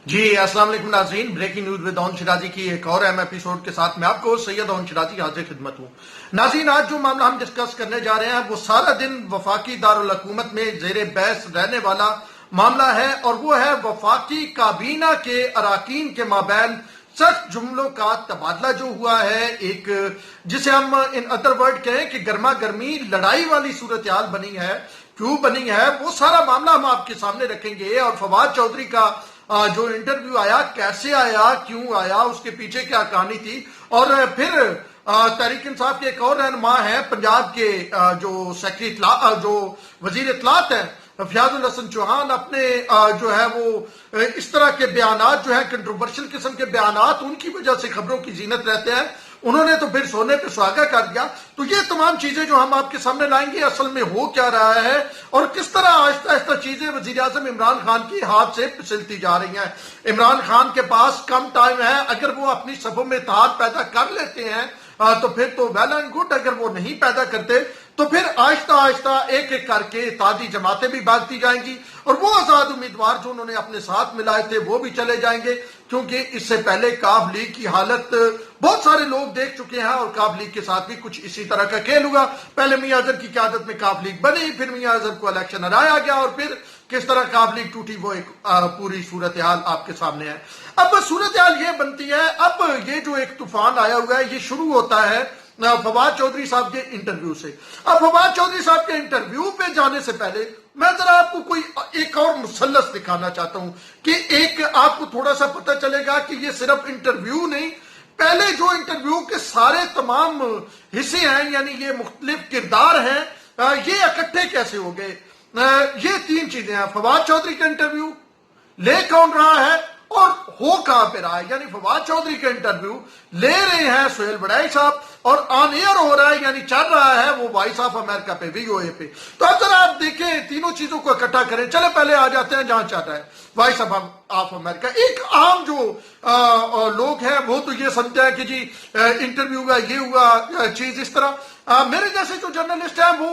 जी अस्सलाम वालेकुम नाज़रीन, breaking news with Aun Shirazi की एक और अहम एपिसोड के साथ मैं आपको सैयद ओन शिराजी हाजिर खिदमत हूँ। नाज़रीन, आज जो मामला हम डिस्कस करने जा रहे हैं वो सारा दिन वफाकी दारुल हुकूमत में जेरे बहस रहने वाला मामला है, और वो है वफाकी काबीना के अराकीन के माबैन सख्त जुमलों का तबादला जो हुआ है, एक जिसे हम इन अदर वर्ड कहें कि गर्मा गर्मी लड़ाई वाली सूरत हाल बनी है। क्यों बनी है वो सारा मामला हम आपके सामने रखेंगे, और फवाद चौधरी का जो इंटरव्यू आया, कैसे आया, क्यों आया, उसके पीछे क्या कहानी थी, और फिर तहरीक इंसाफ के एक और रहनुमा है पंजाब के जो सेक्रेटरी जो वजीर इत्तलात है फयाजुल हसन चौहान, अपने जो है वो इस तरह के बयानात जो है कंट्रोवर्शियल किस्म के बयानात, उनकी वजह से खबरों की जीनत रहते हैं। उन्होंने तो फिर सोने पे सुहागा कर दिया। तो ये तमाम चीजें जो हम आपके सामने लाएंगे, असल में हो क्या रहा है और किस तरह आहिस्ता आहिस्ता चीजें वजीर आजम इमरान खान की हाथ से फिसलती जा रही हैं। इमरान खान के पास कम टाइम है, अगर वो अपनी सफों में इत्तेहाद पैदा कर लेते हैं तो फिर तो वेल एंड गुड, अगर वो नहीं पैदा करते तो फिर आहिस्ता आहिस्ता एक एक करके इत्तेहादी जमातें भी भागती जाएंगी, और वो आजाद उम्मीदवार जो उन्होंने अपने साथ मिलाए थे वो भी चले जाएंगे। क्योंकि इससे पहले काफ लीग की हालत बहुत सारे लोग देख चुके हैं, और काफ लीग के साथ भी कुछ इसी तरह का खेल हुआ। पहले मियां अजहर की क़यादत में काफ लीग बनी, फिर मियां अजहर को इलेक्शन हराया गया, और फिर किस तरह काफ लीग टूटी वो एक पूरी सूरत हाल आपके सामने है। अब सूरत हाल ये बनती है, अब ये जो एक तूफान आया हुआ है ये शुरू होता है फवाद चौधरी साहब के इंटरव्यू से। अब फवाद चौधरी साहब के इंटरव्यू पे जाने से पहले मैं जरा आपको कोई एक और मुसल्लस दिखाना चाहता हूं कि एक आपको थोड़ा सा पता चलेगा कि ये सिर्फ इंटरव्यू नहीं, पहले जो इंटरव्यू के सारे तमाम हिस्से हैं, यानी ये मुख्तलिफ किरदार हैं, ये इकट्ठे कैसे हो गए। ये तीन चीजें हैं, फवाद चौधरी का इंटरव्यू, ले कौन रहा है और हो कहां पे रहा है। यानी फवाद चौधरी का इंटरव्यू ले रहे हैं सोहेल बड़ाई साहब, और ऑन एयर हो रहा है, यानी चल रहा है वो वॉइस ऑफ अमेरिका पे, वीओए पे। तो अब जरा आप देखें, तीनों चीजों को इकट्ठा करें। चले पहले आ जाते हैं जहां चल रहा है वॉइस ऑफ अमेरिका। एक आम जो लोग हैं वो तो ये समझते हैं कि जी इंटरव्यू हुआ, ये हुआ चीज इस तरह। मेरे जैसे जो जर्नलिस्ट हैं वो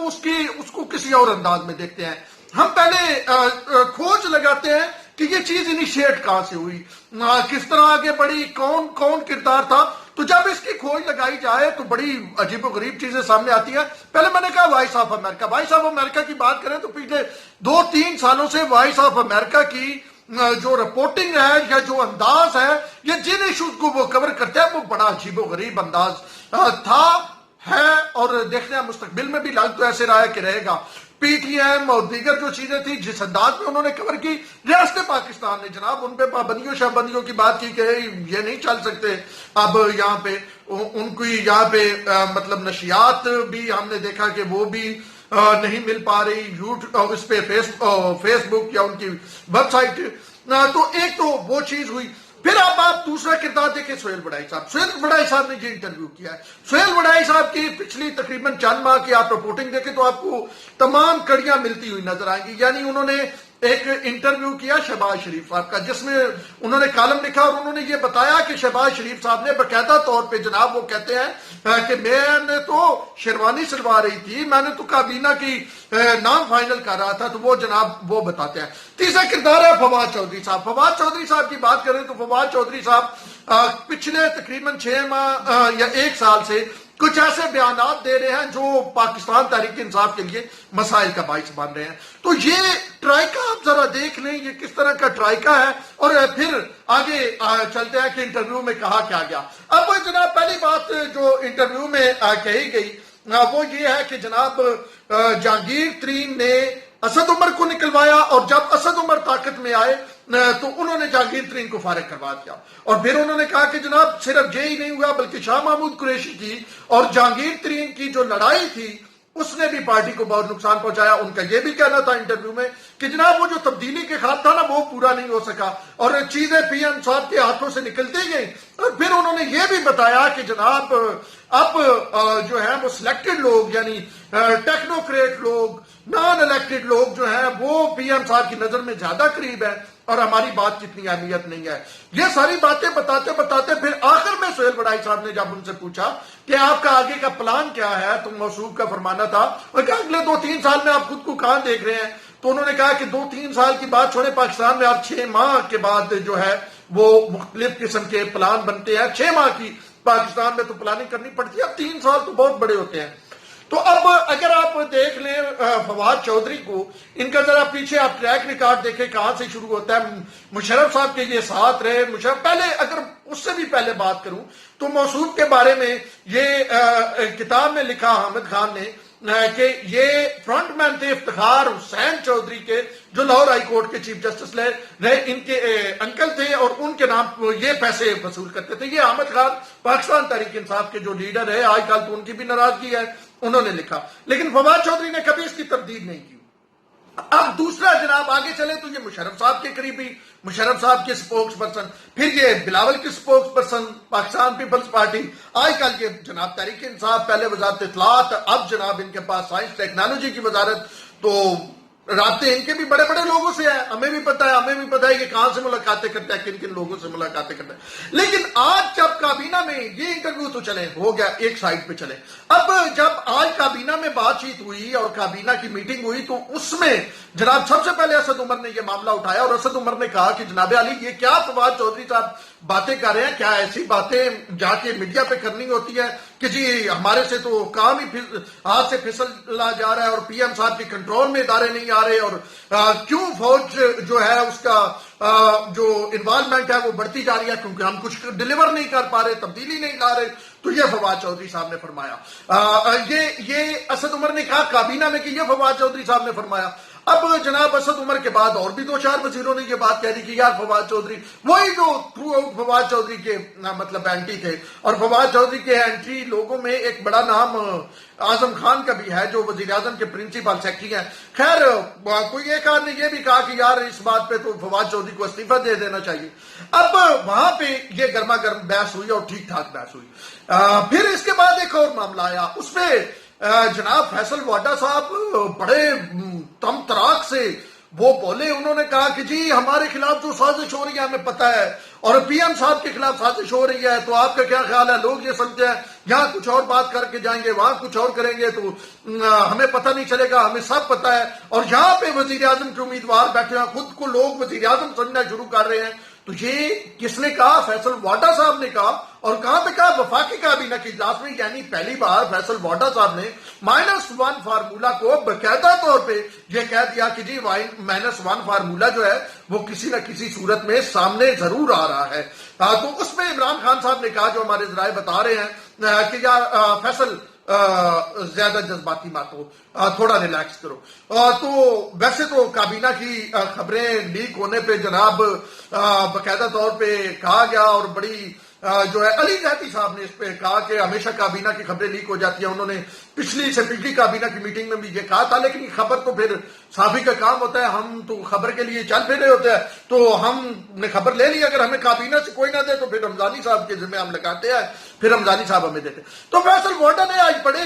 उसको किसी और अंदाज में देखते हैं। हम पहले खोज लगाते हैं कि ये चीज इनिशिएट कहां से हुई, किस तरह आगे बढ़ी, कौन कौन किरदार था। तो जब इसकी खोज लगाई जाए तो बड़ी अजीबोगरीब चीजें सामने आती हैं। पहले मैंने कहा voice of America, voice of America की बात करें तो पिछले 2-3 सालों से वॉइस ऑफ अमेरिका की जो रिपोर्टिंग है या जो अंदाज है, या जिन इशूज को वो कवर करते हैं, वो बड़ा अजीबोगरीब अंदाज था, है, और देखते हैं मुस्तकबिल में भी लग तो ऐसे रहा है कि रहेगा। पीटीएम और दीगर जो चीजें थी, जिस अंदाज में उन्होंने कवर की, रियासत पाकिस्तान ने जनाब उन पे पाबंदियों की बात की कि ये नहीं चल सकते। अब यहाँ पे उनकी यहाँ पे मतलब नशियात भी हमने देखा कि वो भी नहीं मिल पा रही यूट्यूब इस पे फेसबुक या उनकी वेबसाइट। तो एक तो वो चीज हुई। फिर अब आप दूसरा किरदार देखें, सोहेल बड़ाई साहब। सोहेल बड़ाई साहब ने जो इंटरव्यू किया है, सोहेल बड़ाई साहब की पिछली तकरीबन 4 माह की आप रिपोर्टिंग देखें तो आपको तमाम कड़ियां मिलती हुई नजर आएंगी। यानी उन्होंने एक इंटरव्यू किया शहबाज शरीफ साहब का, जिसमें उन्होंने कॉलम लिखा और उन्होंने ये बताया कि शहबाज शरीफ साहब ने बाकायदा तौर पे जनाब वो कहते हैं कि मैंने तो शेरवानी सिलवा रही थी, मैंने तो काबीना की नाम फाइनल कर रहा था। तो वो जनाब वो बताते हैं। तीसरा किरदार है फवाद चौधरी साहब। फवाद चौधरी साहब की बात करें तो फवाद चौधरी साहब पिछले तकरीबन 6 माह या 1 साल से कुछ ऐसे बयानात दे रहे हैं जो पाकिस्तान तहरीक इंसाफ के लिए मसाइल का बाइस बन रहे हैं। तो ये ट्राइका आप जरा देख लें, ये किस तरह का ट्राइका है, और फिर आगे चलते हैं कि इंटरव्यू में कहा क्या गया। अब जनाब पहली बात जो इंटरव्यू में कही गई वो ये है कि जनाब जहांगीर तरीन ने असद उमर को निकलवाया, और जब असद उमर ताकत में आए तो उन्होंने जहांगीर तरीन को फारिग करवा दिया। और फिर उन्होंने कहा कि जनाब सिर्फ ये ही नहीं हुआ, बल्कि शाह महमूद कुरैशी की और जहांगीर तरीन की जो लड़ाई थी उसने भी पार्टी को बहुत नुकसान पहुंचाया। उनका यह भी कहना था इंटरव्यू में कि जनाब वो जो तब्दीली के ख्वाब था ना वो पूरा नहीं हो सका, और चीजें पीएम साहब के हाथों से निकलती गई। और फिर उन्होंने ये भी बताया कि जनाब अब जो है वो सिलेक्टेड लोग, यानी टेक्नोक्रेट लोग, नॉन इलेक्टेड लोग जो है वो पीएम साहब की नजर में ज्यादा करीब है, और हमारी बात की इतनी अहमियत नहीं है। ये सारी बातें बताते बताते फिर आखिर में सोहेल बड़ाई साहब ने जब उनसे पूछा कि आपका आगे का प्लान क्या है, तो मौसूफ का फरमाना था और कि अगले 2-3 साल में आप खुद को कहां देख रहे हैं, تو انہوں نے کہا کہ 2-3 سال کی بات چھوڑے، پاکستان میں اب 6 ماہ کے بعد جو ہے وہ مختلف قسم کے پلان بنتے ہیں. 6 ماہ کی پاکستان میں تو پلاننگ کرنی پڑتی ہے، اب 3 سال تو بہت بڑے ہوتے ہیں. تو اب اگر آپ دیکھ لیں فواد چودھری کو، ان کا ذرا پیچھے آپ ٹریک ریکارڈ دیکھیں کہاں سے شروع ہوتا ہے. مشرف صاحب کے یہ ساتھ رہے. مشرف پہلے، اگر اس سے بھی پہلے بات کروں تو موصوف کے بارے میں یہ کتاب میں لکھا حامد خان نے کہ یہ فرنٹ مین تھے افتخار حسین چودھری کے، جو لاہور ہائی کورٹ کے چیف جسٹس رہے. ان کے انکل تھے اور ان کے نام یہ پیسے وصول کرتے تھے. یہ حامد خان پاکستان تحریک انصاف کے جو لیڈر ہے، آج کل تو ان کی بھی ناراضگی ہے، انہوں نے لکھا. لیکن فواد چودھری نے کبھی اس کی تردید نہیں کی. اب دوسرا جناب آگے چلے تو یہ مشرف صاحب کے قریبی، مشرف صاحب کے سپوکس پرسن، پھر یہ بلاول کے سپوکس پرسن پاکستان پیپلز پارٹی، آج کل یہ جناب تحریک انصاف، پہلے وزارت اطلاعات، اب جناب ان کے پاس سائنس ٹیکنالوجی کی وزارت. تو رابطے ان کے بھی بڑے بڑے لوگوں سے ہیں، ہمیں بھی پتہ ہے کہ کہاں سے ملاقاتیں کرتے ہیں، کن کن لوگوں سے ملاقاتیں کرتے ہیں. لیکن آج جب کابینہ میں یہ انٹرویو تو چلے ہو گیا، ایک سائڈ پہ چلے. اب جب آج کابینہ میں بات چیت ہوئی اور کابینہ کی میٹنگ ہوئی تو اس میں جناب سب سے پہلے اسد عمر نے یہ معاملہ اٹھایا اور اسد عمر نے کہا کہ جناب علی یہ کیا فواد چودھری صاحب باتیں کر رہے ہیں، کیا ایسی باتیں جا کے میڈیا پہ کرنی ہوتی ہے کہ جی ہمارے سے تو کام ہی ہاتھ سے پھسلا جا رہا ہے اور پی ایم صاحب کے کنٹرول میں ادارے نہیں آ رہے، اور کیوں فوج جو ہے اس کا جو انوالومنٹ ہے وہ بڑھتی جا رہی ہے، کیونکہ ہم کچھ ڈیلیور نہیں کر پا رہے، تبدیلی نہیں لا رہے. تو یہ فواد چودھری صاحب نے فرمایا. یہ اسد عمر نے کہا کابینہ میں کہ یہ فواد چودھری صاحب نے فرمایا. اب جناب اسد عمر کے بعد اور بھی 2-4 وزیروں نے یہ بات کہہ دی کہ یار فواد چودھری وہی جو تھرو آؤٹ فواد چودھری کے مطلب اینٹی تھے، اور فواد چودھری کے اینٹی لوگوں میں ایک بڑا نام اعظم خان کا بھی ہے جو وزیر اعظم کے پرنسپل سیکرٹری ہیں. خیر کوئی ایک آدمی نے یہ بھی کہا کہ یار اس بات پہ تو فواد چودھری کو استعفیٰ دے دینا چاہیے. اب وہاں پہ یہ گرما گرم بحث ہوئی اور ٹھیک ٹھاک بحث ہوئی. پھر اس کے بعد ایک اور معاملہ آیا، اس میں جناب فیصل واڈا صاحب بڑے تم تراک سے وہ بولے. انہوں نے کہا کہ جی ہمارے خلاف جو سازش ہو رہی ہے ہمیں پتہ ہے، اور پی ایم صاحب کے خلاف سازش ہو رہی ہے، تو آپ کا کیا خیال ہے؟ لوگ یہ سمجھتے ہیں یہاں کچھ اور بات کر کے جائیں گے، وہاں کچھ اور کریں گے تو ہمیں پتہ نہیں چلے گا، ہمیں سب پتہ ہے. اور یہاں پہ وزیر اعظم کے امیدوار بیٹھے ہیں، خود کو لوگ وزیر اعظم سمجھنا شروع کر رہے ہیں. تو یہ کس نے کہا؟ فیصل واڈا صاحب نے کہا. اور کہاں پہ کہا؟ وفاقی کابینہ کے اجلاس میں. یعنی پہلی بار فیصل واڈا صاحب نے -1 فارمولہ کو باقاعدہ طور پہ یہ کہہ دیا کہ جی -1 فارمولہ جو ہے وہ کسی نہ کسی صورت میں سامنے ضرور آ رہا ہے. تو اس میں عمران خان صاحب نے کہا، جو ہمارے ذرائع بتا رہے ہیں کہ یار فیصل زیادہ جذباتی مت ہو، تھوڑا ریلیکس کرو. تو ویسے تو کابینہ کی خبریں لیک ہونے پہ جناب باقاعدہ طور پہ کہا گیا، اور بڑی جو ہے علی جہتی صاحب نے اس پہ کہا کہ ہمیشہ کابینہ کی خبریں لیک ہو جاتی ہیں. انہوں نے پچھلی کابینہ کی میٹنگ میں بھی یہ کہا تھا. لیکن خبر تو پھر صحافی کا کام ہوتا ہے، ہم تو خبر کے لیے چل پھر رہے ہوتے ہیں. تو ہم نے خبر لے لی، اگر ہمیں کابینہ سے کوئی نہ دے تو پھر رمضانی صاحب کے ذمہ ہم لگاتے ہیں، پھر رمضانی صاحب ہمیں دیتے. تو فیصل واڈا نے آج بڑے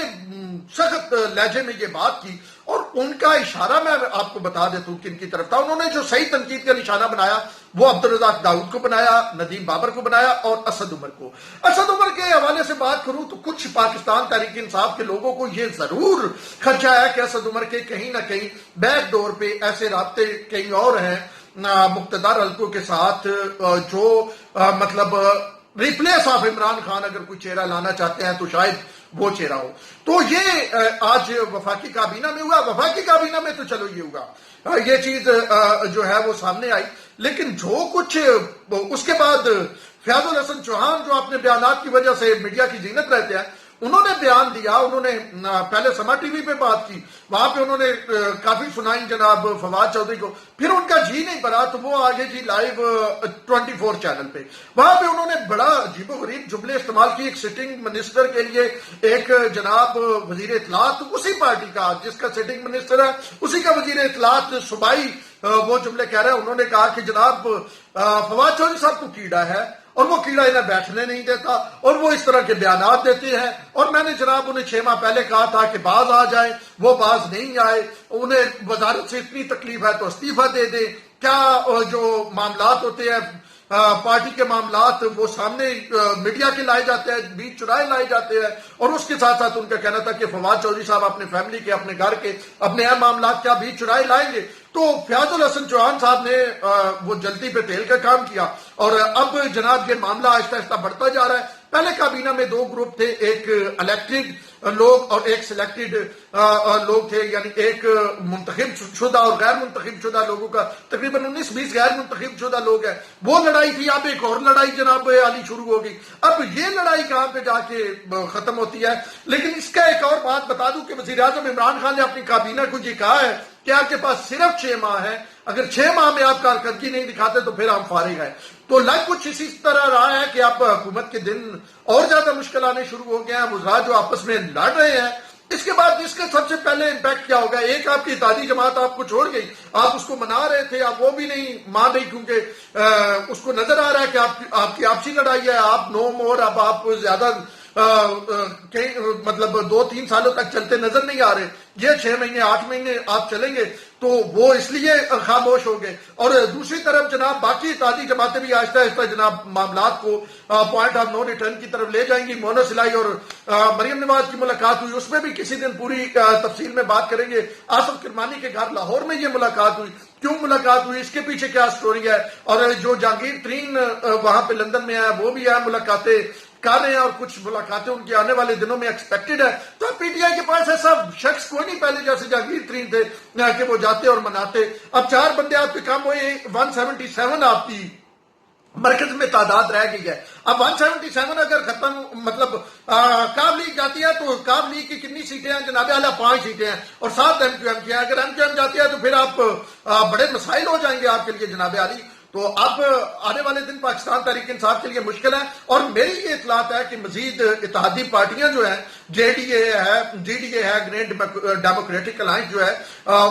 سخت لہجے میں یہ بات کی، اور ان کا اشارہ میں آپ کو بتا دیتا ہوں کن کی طرف تھا. انہوں نے جو صحیح تنقید کا نشانہ بنایا وہ عبدالرزاق داؤد کو بنایا، ندیم بابر کو بنایا، اور اسد عمر کو. اسد عمر کے حوالے سے بات کروں تو کچھ پاکستان تحریک انصاف کے لوگوں کو یہ ضرور خدشہ ہے کہ اسد عمر کے کہیں نہ کہیں بیک ڈور پہ ایسے رابطے کہیں اور ہیں مقتدر حلقوں کے ساتھ، جو مطلب ریپلیس آف عمران خان اگر کوئی چہرہ لانا چاہتے ہیں تو شاید وہ چہرہ ہو. تو یہ آج وفاقی کابینہ میں ہوا. وفاقی کابینہ میں تو چلو یہ ہوگا، یہ چیز جو ہے وہ سامنے آئی. لیکن جو کچھ اس کے بعد فیاض الحسن چوہان جو اپنے بیانات کی وجہ سے میڈیا کی زینت رہتے ہیں، انہوں نے بیان دیا. انہوں نے پہلے سما ٹی وی پہ بات کی، وہاں پہ انہوں نے کافی سنائی جناب فواد چودھری کو. پھر ان کا جی نہیں بھرا تو وہ آگے جی لائیو 24 چینل پہ وہاں پہ انہوں نے بڑا عجیب و غریب جملے استعمال کی. ایک سٹنگ منسٹر کے لیے ایک جناب وزیر اطلاعات اسی پارٹی کا جس کا سٹنگ منسٹر ہے، اسی کا وزیر اطلاعات صوبائی وہ جملے کہہ رہے ہیں. انہوں نے کہا کہ جناب فواد چودھری صاحب کو کیڑا ہے اور وہ کیڑا انہیں بیٹھنے نہیں دیتا اور وہ اس طرح کے بیانات دیتے ہیں. اور میں نے جناب انہیں 6 ماہ پہلے کہا تھا کہ باز آ جائیں، وہ باز نہیں آئے. انہیں وزارت سے اتنی تکلیف ہے تو استعفیٰ دے دیں. کیا جو معاملات ہوتے ہیں पार्टी के मामलात वो सामने मीडिया के लाए जाते हैं, बीच चुराए लाए जाते हैं, और उसके साथ साथ उनका कहना था कि फवाद चौधरी साहब अपने फैमिली के, अपने घर के, अपने अहम मामलात क्या बीच चुराए लाएंगे। तो फयाजुल हसन चौहान साहब ने वो जल्दी पे तेल का काम किया, और अब जनाब ये मामला आहिस्ता आहिस्ता बढ़ता जा रहा है। पहले काबीना में दो ग्रुप थे, एक इलेक्टेड लोग और एक सिलेक्टेड लोग थे, यानी एक मुंतखब शुदा और गैर मुंतखब शुदा लोगों का तकरीबन 19-20 गैर मुंतखब शुदा लोग हैं। वो लड़ाई थी। अब एक और लड़ाई जनाब आली शुरू हो गई। अब ये लड़ाई कहां पे जाके खत्म होती है। लेकिन इसका एक और बात बता दूं कि वजीर आजम इमरान खान ने अपनी काबीना को ये कहा है कि आपके पास सिर्फ 6 माह है, अगर 6 माह में आप कारकर्दगी नहीं दिखाते तो फिर हम फारिग हैं। तो लग कुछ इसी तरह रहा है कि अब हुकूमत के दिन और ज्यादा मुश्किल आने शुरू हो गए हैं। वज़रा जो आपस में लड़ रहे हैं, इसके बाद इसका सबसे पहले इम्पैक्ट क्या होगा। एक आपकी इत्तेहादी जमात आपको छोड़ गई, आप उसको मना रहे थे, आप वो भी नहीं मान रही, क्योंकि उसको नजर आ रहा है कि आपकी आपसी लड़ाई है, आप नो मोर, अब आप ज्यादा मतलब 2-3 सालों तक चलते नजर नहीं आ रहे। ये 6 महीने 8 महीने आप चलेंगे, तो वो इसलिए खामोश हो गए। और दूसरी तरफ जनाब बाकी इत्तेहादी जमातें भी आहिस्ता आहिस्ता जनाब मामलात को पॉइंट ऑफ नो रिटर्न की तरफ ले जाएंगी। मोनो सिलाई और मरियम नवाज की मुलाकात हुई, उसमें भी किसी दिन पूरी तफसील में बात करेंगे। आसिफ किरमानी के घर लाहौर में ये मुलाकात हुई, क्यों मुलाकात हुई, इसके पीछे क्या स्टोरी है। और जो जहांगीर तरीन वहां पे लंदन में है, वो भी है, मुलाकातें कर रहे हैं, और कुछ मुलाकातें उनकी आने वाले दिनों में एक्सपेक्टेड है। तो पीटीआई के पास ऐसा शख्स कोई नहीं पहले जैसे जहांगीर तरीन थे कि वो जाते और मनाते। अब 4 बंदे आपके कम हुए, 177 आपकी मरकज में तादाद रह गई है। अब 177 अगर खत्म, मतलब काब लीग जाती है तो काब लीग की कितनी सीटें हैं जनाब आला? 5 सीटें हैं, और 7 एमक्यूएम की हैं। अगर एमक्यूएम जाती है तो फिर आप बड़े मसाइल हो जाएंगे आपके लिए जनाब आली। तो अब आने वाले दिन पाकिस्तान तहरीक इंसाफ के लिए मुश्किल है। और मेरी ये इतलात है कि मजीद इत्तेहादी पार्टियां जो है, जेडीए है, जीडीए है, ग्रेट डेमोक्रेटिक अलायंस जो है,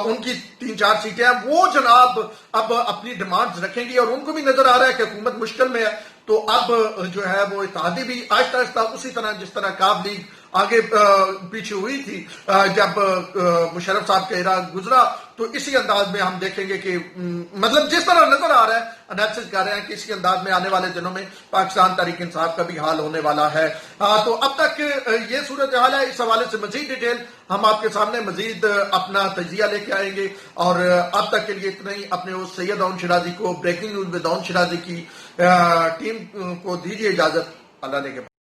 उनकी 3-4 सीटें हैं, वो जनाब अब अपनी डिमांड्स रखेंगी। और उनको भी नजर आ रहा है कि हुकूमत मुश्किल में है। तो अब जो है वो इत्तेहादी भी आहिस्ता आहिस्ता उसी तरह जिस तरह काब लीग आगे पीछे हुई थी जब मुशर्रफ साहब का इरा गुजरा, तो इसी अंदाज में हम देखेंगे कि मतलब जिस तरह नजर आ रहा है, एनालिसिस कर रहे हैं कि इसी अंदाज में आने वाले दिनों में पाकिस्तान तहरीक इंसाफ का भी हाल होने वाला है। तो अब तक ये सूरत हाल है। इस हवाले से मजीद डिटेल हम आपके सामने मजीद अपना तजिया लेके आएंगे। और अब तक के लिए इतना ही। अपने उस सैयद ओन शिराजी को, breaking news with Aun Shirazi की टीम को दीजिए इजाजत। अल्लाह ने के